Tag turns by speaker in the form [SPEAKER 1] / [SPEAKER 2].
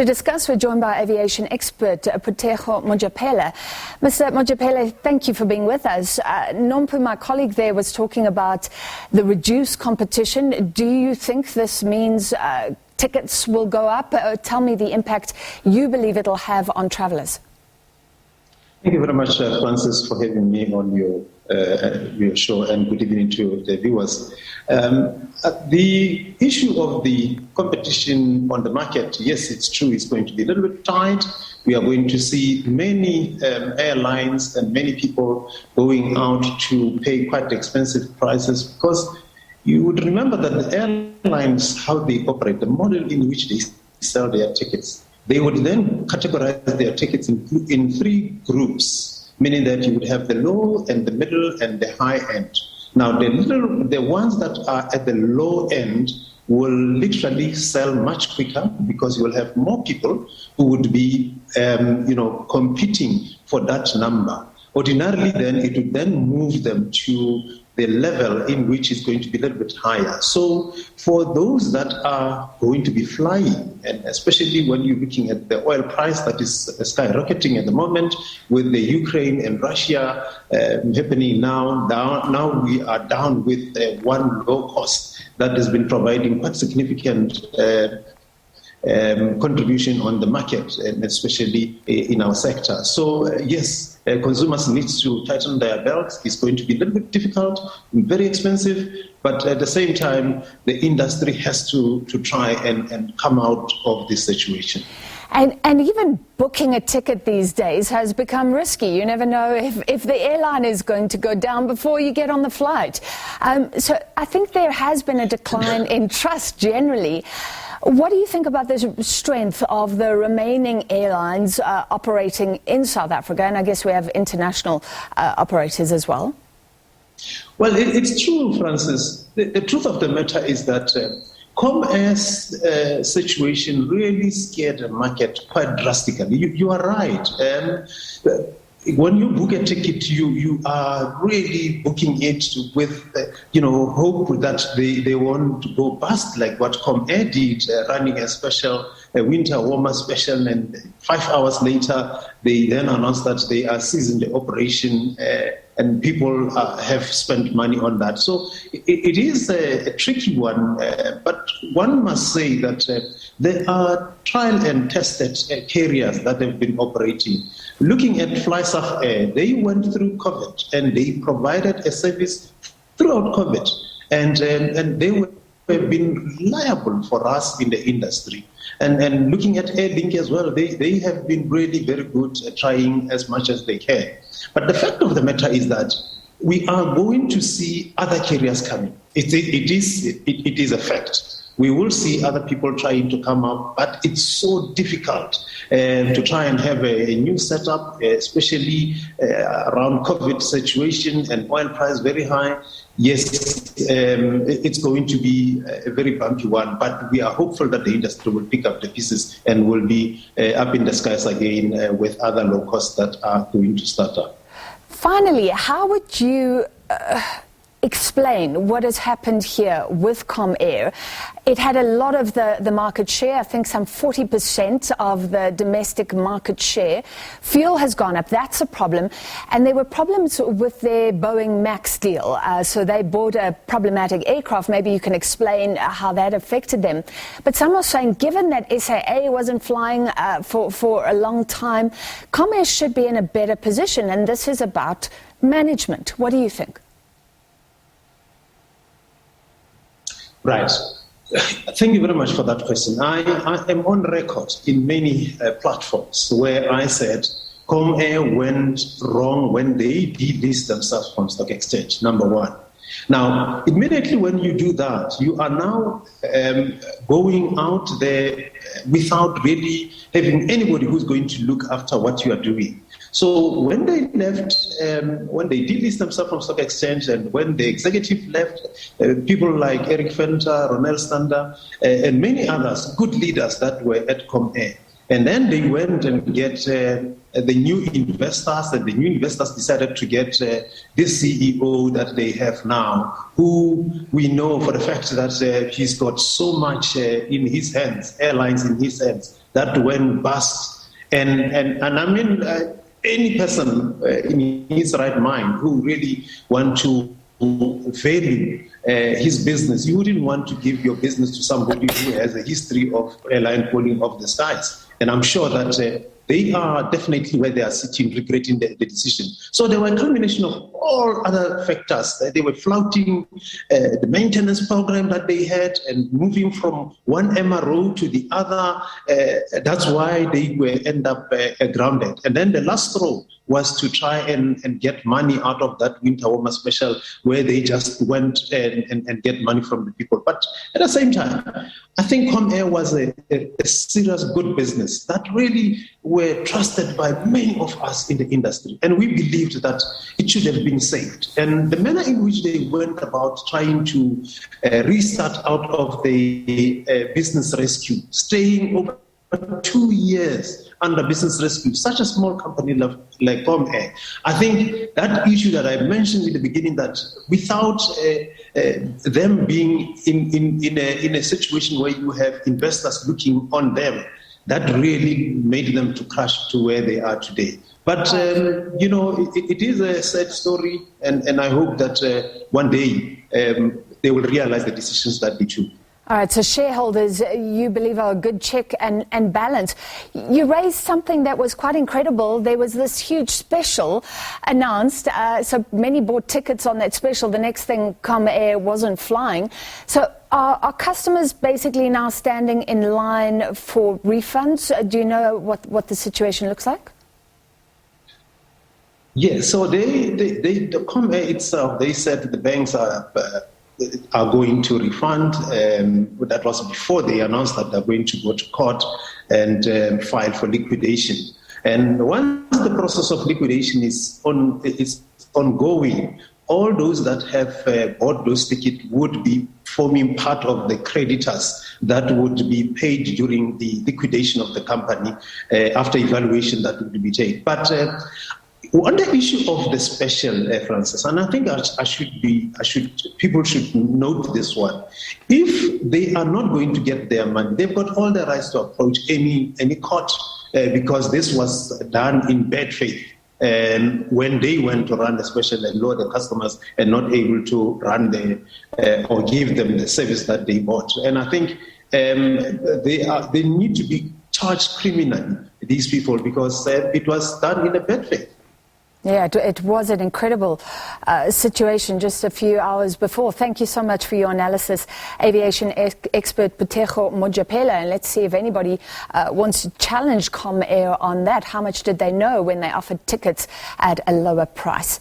[SPEAKER 1] To discuss, we're joined by aviation expert Phuthego Mojapele. Mr. Mojapele, thank you for being with us. Nompu, my colleague there, was talking about the reduced competition. Do you think this means tickets will go up? Tell me the impact you believe it'll have on travellers.
[SPEAKER 2] Thank you very much, Francis, for having me on your show, and good evening to the viewers. The issue of the competition on the market, yes, it's true, it's going to be a little bit tight. We are going to see many airlines and many people going out to pay quite expensive prices, because you would remember that the airlines, how they operate, the model in which they sell their tickets, they would then categorize their tickets in three groups, meaning that you would have the low and the middle and the high end. Now, the ones that are at the low end will literally sell much quicker, because you will have more people who would be, competing for that number. Ordinarily, then, it would then move them to the level in which it's going to be a little bit higher. So for those that are going to be flying, and especially when you're looking at the oil price that is skyrocketing at the moment, with the Ukraine and Russia happening now we are down with one low cost that has been providing quite significant contribution on the market, and especially in our sector. So yes, consumers need to tighten their belts. It's going to be a little bit difficult, very expensive, but at the same time, the industry has to try and come out of this situation.
[SPEAKER 1] And even booking a ticket these days has become risky. You never know if the airline is going to go down before you get on the flight. So I think there has been a decline in trust generally. What do you think about the strength of the remaining airlines operating in South Africa? And I guess we have international operators as well.
[SPEAKER 2] Well, it's true, Francis. The truth of the matter is that Comair's situation really scared the market quite drastically. You are right. When you book a ticket, you are really booking it with, hope that they won't go bust, like what Comair did, running a winter warmer special, and 5 hours later, they then announced that they are ceasing the operation, and people have spent money on that. So it is a tricky one, but one must say that there are trial and tested carriers that have been operating. Looking at FlySAF Air, they went through COVID, and they provided a service throughout COVID, and they have been reliable for us in the industry. And looking at Airlink as well, they have been really very good at trying as much as they can. But the fact of the matter is that we are going to see other carriers coming. It is a fact. We will see other people trying to come up, but it's so difficult to try and have a new setup, especially around COVID situation and oil price very high. Yes, it's going to be a very bumpy one, but we are hopeful that the industry will pick up the pieces and will be up in the skies again with other low costs that are going to start up.
[SPEAKER 1] Finally, how would you explain what has happened here with Comair? It had a lot of the market share, I think some 40% of the domestic market share. Fuel has gone up, that's a problem. And there were problems with their Boeing MAX deal. So they bought a problematic aircraft. Maybe you can explain how that affected them. But some are saying, given that SAA wasn't flying for a long time, Comair should be in a better position. And this is about management. What do you think?
[SPEAKER 2] Right. Thank you very much for that question. I am on record in many platforms where I said Comair went wrong when they delist themselves from stock exchange, number one. Now, immediately when you do that, you are now going out there without really having anybody who's going to look after what you are doing. So when they left, when they delist themselves from stock exchange, and when the executive left, people like Eric Fenter, Ronel Stander, and many others, good leaders that were at Comair, and then they went and get the new investors, and the new investors decided to get this CEO that they have now, who we know for the fact that he's got so much in his hands, airlines in his hands, that went bust. And I mean, any person in his right mind who really want to value his business, you wouldn't want to give your business to somebody who has a history of airline falling off the skies. And I'm sure that they are definitely where they are sitting regretting the decision. So there were a combination of all other factors. They were flouting the maintenance program that they had and moving from one MRO to the other. That's why they were end up grounded. And then the last straw was to try and get money out of that winter warmer special, where they just went and get money from the people. But at the same time, I think Comair was a serious good business that really were trusted by many of us in the industry. And we believed that it should have been saved. And the manner in which they went about trying to restart out of the business rescue, staying over 2 years under business rescue, such a small company like Comair. I think that issue that I mentioned in the beginning, that without them being in a situation where you have investors looking on them, that really made them to crash to where they are today. But, it is a sad story, and I hope that one day they will realize the decisions that they took.
[SPEAKER 1] All right, so shareholders, you believe, are a good check and balance. You raised something that was quite incredible. There was this huge special announced, so many bought tickets on that special. The next thing, Comair wasn't flying. So are customers basically now standing in line for refunds? Do you know what the situation looks like?
[SPEAKER 2] Yeah, so the Comair itself, they said the banks are going to refund. That was before they announced that they're going to go to court and file for liquidation. And once the process of liquidation is ongoing, all those that have bought those tickets would be forming part of the creditors that would be paid during the liquidation of the company after evaluation that would be taken. But on the issue of the special, Francis, and I think people should note this one. If they are not going to get their money, they've got all the rights to approach any court because this was done in bad faith. When they went to run the special and lure the customers and not able to run or give them the service that they bought. And I think they need to be charged criminally, these people, because it was done in a bad faith.
[SPEAKER 1] Yeah, it was an incredible situation just a few hours before. Thank you so much for your analysis, aviation expert Phuthego Mojapele. And let's see if anybody wants to challenge Comair on that. How much did they know when they offered tickets at a lower price?